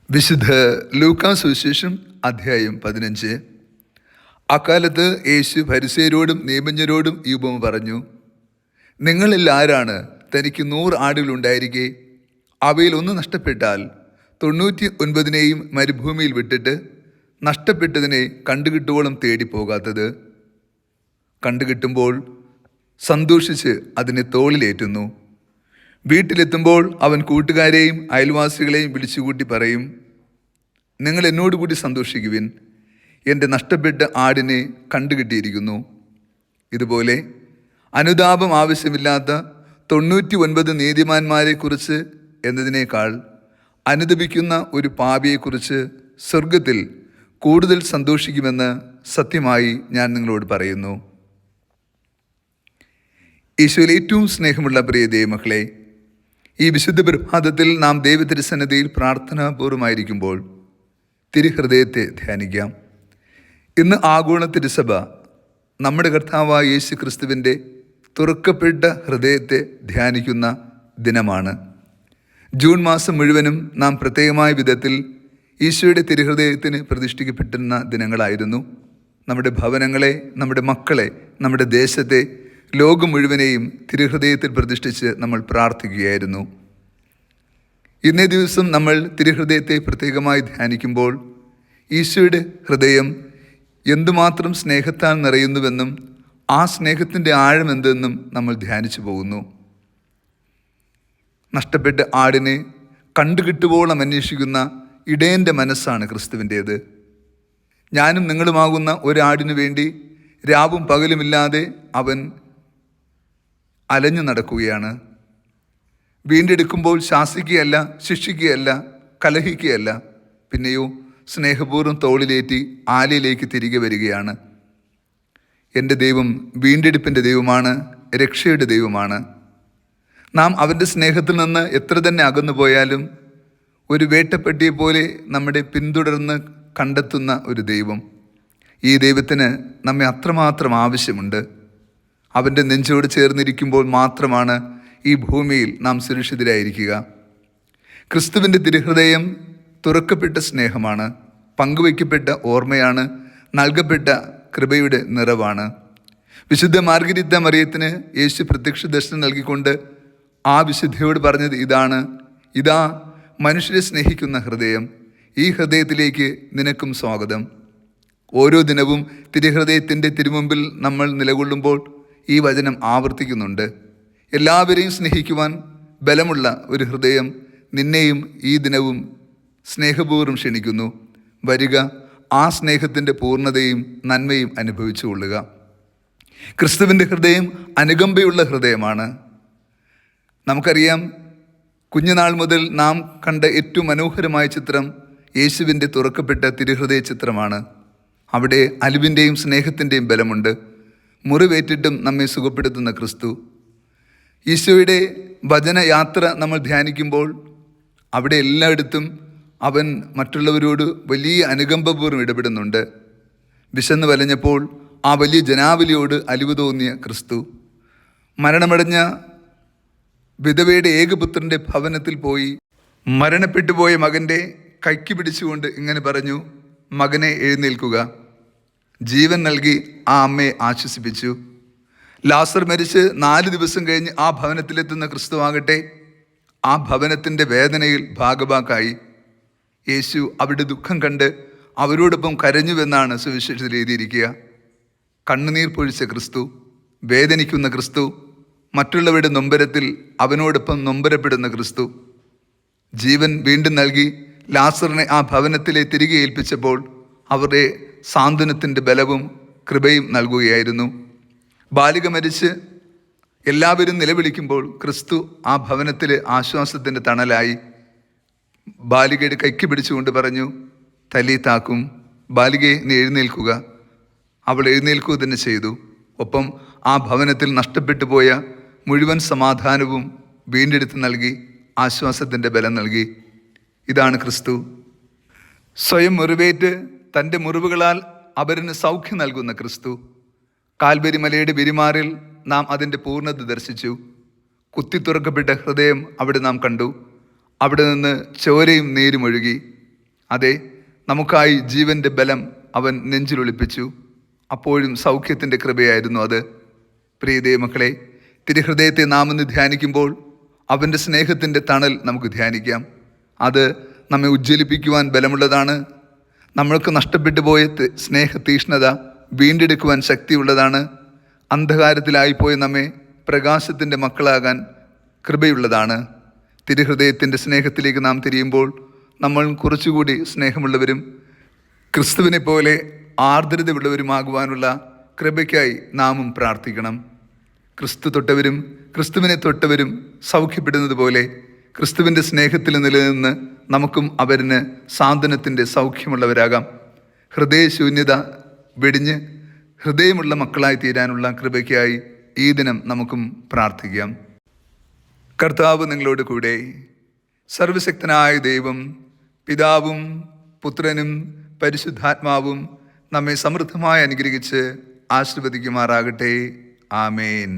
വിശുദ്ധ ലൂക്കാസ് സുവിശേഷം അധ്യായം 15. അക്കാലത്ത് യേശു ഫരിസേയരോടും നിയമജ്ഞരോടും ഈ ഉപമ പറഞ്ഞു. നിങ്ങളിൽ ആരാണ് തനിക്ക് 100 ആടുകളുണ്ടായിരിക്കെ അവയിൽ ഒന്ന് നഷ്ടപ്പെട്ടാൽ 99 മരുഭൂമിയിൽ വിട്ടിട്ട് നഷ്ടപ്പെട്ടതിനെ കണ്ടുകിട്ടുവോളം തേടിപ്പോകാത്തത്? കണ്ടുകിട്ടുമ്പോൾ സന്തോഷിച്ച് അതിനെ തോളിലേറ്റുന്നു. വീട്ടിലെത്തുമ്പോൾ അവൻ കൂട്ടുകാരെയും അയൽവാസികളെയും വിളിച്ചുകൂട്ടി പറയും, നിങ്ങൾ എന്നോടുകൂടി സന്തോഷിക്കുവിൻ, എൻ്റെ നഷ്ടപ്പെട്ട ആടിനെ കണ്ടുകിട്ടിയിരിക്കുന്നു. ഇതുപോലെ അനുതാപം ആവശ്യമില്ലാത്ത 99 നീതിമാന്മാരെക്കുറിച്ച് എന്നതിനേക്കാൾ അനുദപിക്കുന്ന ഒരു പാപിയെക്കുറിച്ച് സ്വർഗത്തിൽ കൂടുതൽ സന്തോഷിക്കുമെന്ന് സത്യമായി ഞാൻ നിങ്ങളോട് പറയുന്നു. ഈശോയിൽ ഏറ്റവും സ്നേഹമുള്ള പ്രിയ ദൈവമക്കളെ, ഈ വിശുദ്ധ പ്രഭാതത്തിൽ നാം ദൈവതിരുസന്നിധിയിൽ പ്രാർത്ഥനാപൂർവമായിരിക്കുമ്പോൾ തിരുഹൃദയത്തെ ധ്യാനിക്കാം. ഇന്ന് ആഗോള തിരുസഭ നമ്മുടെ കർത്താവായ യേശു ക്രിസ്തുവിൻ്റെ തുറക്കപ്പെട്ട ഹൃദയത്തെ ധ്യാനിക്കുന്ന ദിനമാണ്. ജൂൺ മാസം മുഴുവനും നാം പ്രത്യേകമായ വിധത്തിൽ ഈശോയുടെ തിരുഹൃദയത്തിന് പ്രതിഷ്ഠിക്കപ്പെട്ടിരുന്ന ദിനങ്ങളായിരുന്നു. നമ്മുടെ ഭവനങ്ങളെ, നമ്മുടെ മക്കളെ, നമ്മുടെ ദേശത്തെ, ലോകം മുഴുവനെയും തിരുഹൃദയത്തിൽ പ്രതിഷ്ഠിച്ച് നമ്മൾ പ്രാർത്ഥിക്കുകയായിരുന്നു. ഇന്നേ ദിവസം നമ്മൾ തിരുഹൃദയത്തെ പ്രത്യേകമായി ധ്യാനിക്കുമ്പോൾ ഈശോയുടെ ഹൃദയം എന്തുമാത്രം സ്നേഹത്താൽ നിറയുന്നുവെന്നും ആ സ്നേഹത്തിൻ്റെ ആഴമെന്തെന്നും നമ്മൾ ധ്യാനിച്ചു പോകുന്നു. നഷ്ടപ്പെട്ട ആടിനെ കണ്ടുകിട്ടുവോളം അന്വേഷിക്കുന്ന ഇടയൻ്റെ മനസ്സാണ് ക്രിസ്തുവിൻ്റേത്. ഞാനും നിങ്ങളുമാകുന്ന ഒരാടിനു വേണ്ടി രാവും പകലുമില്ലാതെ അവൻ അലഞ്ഞു നടക്കുകയാണ്. വീണ്ടെടുക്കുമ്പോൾ ശാസിക്കുകയല്ല, ശിക്ഷിക്കുകയല്ല, കലഹിക്കുകയല്ല, പിന്നെയോ സ്നേഹപൂർവ്വം തോളിലേറ്റി ആലയിലേക്ക് തിരികെ വരികയാണ്. എൻ്റെ ദൈവം വീണ്ടെടുപ്പിൻ്റെ ദൈവമാണ്, രക്ഷയുടെ ദൈവമാണ്. നാം അവൻ്റെ സ്നേഹത്തിൽ നിന്ന് എത്ര തന്നെ അകന്നു പോയാലും ഒരു വേട്ടപ്പെട്ടിയെ പോലെ നമ്മുടെ പിന്തുടർന്ന് കണ്ടെത്തുന്ന ഒരു ദൈവം. ഈ ദൈവത്തിന് നമ്മെ അത്രമാത്രം ആവശ്യമുണ്ട്. അവൻ്റെ നെഞ്ചോട് ചേർന്നിരിക്കുമ്പോൾ മാത്രമാണ് ഈ ഭൂമിയിൽ നാം സുരക്ഷിതരായിരിക്കുക. ക്രിസ്തുവിൻ്റെ തിരുഹൃദയം തുറക്കപ്പെട്ട സ്നേഹമാണ്, പങ്കുവയ്ക്കപ്പെട്ട ഓർമ്മയാണ്, നൽകപ്പെട്ട കൃപയുടെ നിറവാണ്. വിശുദ്ധ മാർഗരിത്ത മറിയത്തിന് യേശു പ്രത്യക്ഷ ദർശനം നൽകിക്കൊണ്ട് ആ വിശുദ്ധയോട് പറഞ്ഞത് ഇതാണ്: ഇതാ മനുഷ്യരെ സ്നേഹിക്കുന്ന ഹൃദയം, ഈ ഹൃദയത്തിലേക്ക് നിനക്കും സ്വാഗതം. ഓരോ ദിനവും തിരുഹൃദയത്തിൻ്റെ തിരുമുമ്പിൽ നമ്മൾ നിലകൊള്ളുമ്പോൾ ഈ വചനം ആവർത്തിക്കുന്നുണ്ട്. എല്ലാവരെയും സ്നേഹിക്കുവാൻ ബലമുള്ള ഒരു ഹൃദയം നിന്നെയും ഈ ദിനവും സ്നേഹപൂർവ്വം ക്ഷണിക്കുന്നു. വരിക, ആ സ്നേഹത്തിൻ്റെ പൂർണ്ണതയും നന്മയും അനുഭവിച്ചു കൊള്ളുക. ക്രിസ്തുവിൻ്റെ ഹൃദയം അനുകമ്പയുള്ള ഹൃദയമാണ്. നമുക്കറിയാം, കുഞ്ഞുനാൾ മുതൽ നാം കണ്ട ഏറ്റവും മനോഹരമായ ചിത്രം യേശുവിൻ്റെ തുറക്കപ്പെട്ട തിരുഹൃദയ ചിത്രമാണ്. അവിടെ അലിവിൻ്റെയും സ്നേഹത്തിൻ്റെയും ബലമുണ്ട്. മുറിവേറ്റിട്ടും നമ്മെ സുഖപ്പെടുത്തുന്ന ക്രിസ്തു. ഈശോയുടെ വചനയാത്ര നമ്മൾ ധ്യാനിക്കുമ്പോൾ അവിടെ എല്ലായിടത്തും അവൻ മറ്റുള്ളവരോട് വലിയ അനുകമ്പപൂർവ്വം ഇടപെടുന്നുണ്ട്. വിശന്ന് വലഞ്ഞപ്പോൾ ആ വലിയ ജനാവലിയോട് അലിവ് തോന്നിയ ക്രിസ്തു. മരണമടഞ്ഞ വിധവയുടെ ഏകപുത്രൻ്റെ ഭവനത്തിൽ പോയി മരണപ്പെട്ടുപോയ മകൻ്റെ കൈക്ക് പിടിച്ചുകൊണ്ട് ഇങ്ങനെ പറഞ്ഞു: മകനെ, എഴുന്നേൽക്കുക. ജീവൻ നൽകി ആ അമ്മയെ ആശ്വസിപ്പിച്ചു. ലാസർ മരിച്ച് 4 ദിവസം കഴിഞ്ഞ് ആ ഭവനത്തിലെത്തുന്ന ക്രിസ്തുവാകട്ടെ ആ ഭവനത്തിൻ്റെ വേദനയിൽ ഭാഗഭാക്കായി. യേശു അവരുടെ ദുഃഖം കണ്ട് അവരോടൊപ്പം കരഞ്ഞുവെന്നാണ് സുവിശേഷത്തിൽ എഴുതിയിരിക്കുക. കണ്ണുനീർ പൊഴിച്ച ക്രിസ്തു, വേദനിക്കുന്ന ക്രിസ്തു, മറ്റുള്ളവരുടെ നൊമ്പരത്തിൽ അവനോടൊപ്പം നൊമ്പരപ്പെടുന്ന ക്രിസ്തു. ജീവൻ വീണ്ടും നൽകി ലാസറിനെ ആ ഭവനത്തിലെ തിരികെ ഏൽപ്പിച്ചപ്പോൾ അവരുടെ സാന്ത്വനത്തിൻ്റെ ബലവും കൃപയും നൽകുകയായിരുന്നു. ബാലിക മരിച്ച് എല്ലാവരും നിലവിളിക്കുമ്പോൾ ക്രിസ്തു ആ ഭവനത്തിലെ ആശ്വാസത്തിൻ്റെ തണലായി. ബാലികയുടെ കൈക്ക് പിടിച്ചുകൊണ്ട് പറഞ്ഞു: തലീതാക്കും, ബാലികയെ, നീ എഴുന്നേൽക്കുക. അവൾ എഴുന്നേൽക്കുക തന്നെ ചെയ്തു. ഒപ്പം ആ ഭവനത്തിൽ നഷ്ടപ്പെട്ടു പോയ മുഴുവൻ സമാധാനവും വീണ്ടെടുത്ത് നൽകി, ആശ്വാസത്തിൻ്റെ ബലം നൽകി. ഇതാണ് ക്രിസ്തു. സ്വയം മുറിവേറ്റ് തൻ്റെ മുറിവുകളാൽ അവരിന് സൗഖ്യം നൽകുന്ന ക്രിസ്തു. കാൽവരി മലയുടെ വിരിമാറിൽ നാം അതിൻ്റെ പൂർണ്ണത ദർശിച്ചു. കുത്തി തുറക്കപ്പെട്ട ഹൃദയം അവിടെ നാം കണ്ടു. അവിടെ നിന്ന് ചോരയും നീരും ഒഴുകി. അതെ, നമുക്കായി ജീവൻ്റെ ബലം അവൻ നെഞ്ചിലൊളിപ്പിച്ചു. അപ്പോഴും സൗഖ്യത്തിൻ്റെ കൃപയായിരുന്നു അത്. പ്രിയ ദൈവമക്കളെ, തിരുഹൃദയത്തെ നാം ഇന്ന് ധ്യാനിക്കുമ്പോൾ അവൻ്റെ സ്നേഹത്തിൻ്റെ തണൽ നമുക്ക് ധ്യാനിക്കാം. അത് നമ്മെ ഉജ്ജ്വലിപ്പിക്കുവാൻ ബലമുള്ളതാണ്. നമ്മൾക്ക് നഷ്ടപ്പെട്ടു പോയ സ്നേഹതീഷ്ണത വീണ്ടെടുക്കുവാൻ ശക്തിയുള്ളതാണ്. അന്ധകാരത്തിലായിപ്പോയ നമ്മെ പ്രകാശത്തിൻ്റെ മക്കളാകാൻ കൃപയുള്ളതാണ്. തിരുഹൃദയത്തിൻ്റെ സ്നേഹത്തിലേക്ക് നാം തിരിയുമ്പോൾ നമ്മൾ കുറച്ചുകൂടി സ്നേഹമുള്ളവരും ക്രിസ്തുവിനെ പോലെ ആർദ്രതയുള്ളവരുമാകുവാനുള്ള കൃപയ്ക്കായി നാമും പ്രാർത്ഥിക്കണം. ക്രിസ്തു തൊട്ടവരും ക്രിസ്തുവിനെ തൊട്ടവരും സൗഖ്യപ്പെടുന്നത് പോലെ ക്രിസ്തുവിൻ്റെ സ്നേഹത്തിൽ നിലനിന്ന് നമുക്കും അവരിന് സാന്ത്വനത്തിൻ്റെ സൗഖ്യമുള്ളവരാകാം. ഹൃദയശൂന്യത വെടിഞ്ഞ് ഹൃദയമുള്ള മക്കളായി തീരാനുള്ള കൃപയ്ക്കായി ഈ ദിനം നമുക്കും പ്രാർത്ഥിക്കാം. കർത്താവ് നിങ്ങളോട് കൂടെ. സർവശക്തനായ ദൈവം പിതാവും പുത്രനും പരിശുദ്ധാത്മാവും നമ്മെ സമൃദ്ധമായി അനുഗ്രഹിച്ച് ആശീർവദിക്കുമാറാകട്ടെ. ആമേൻ.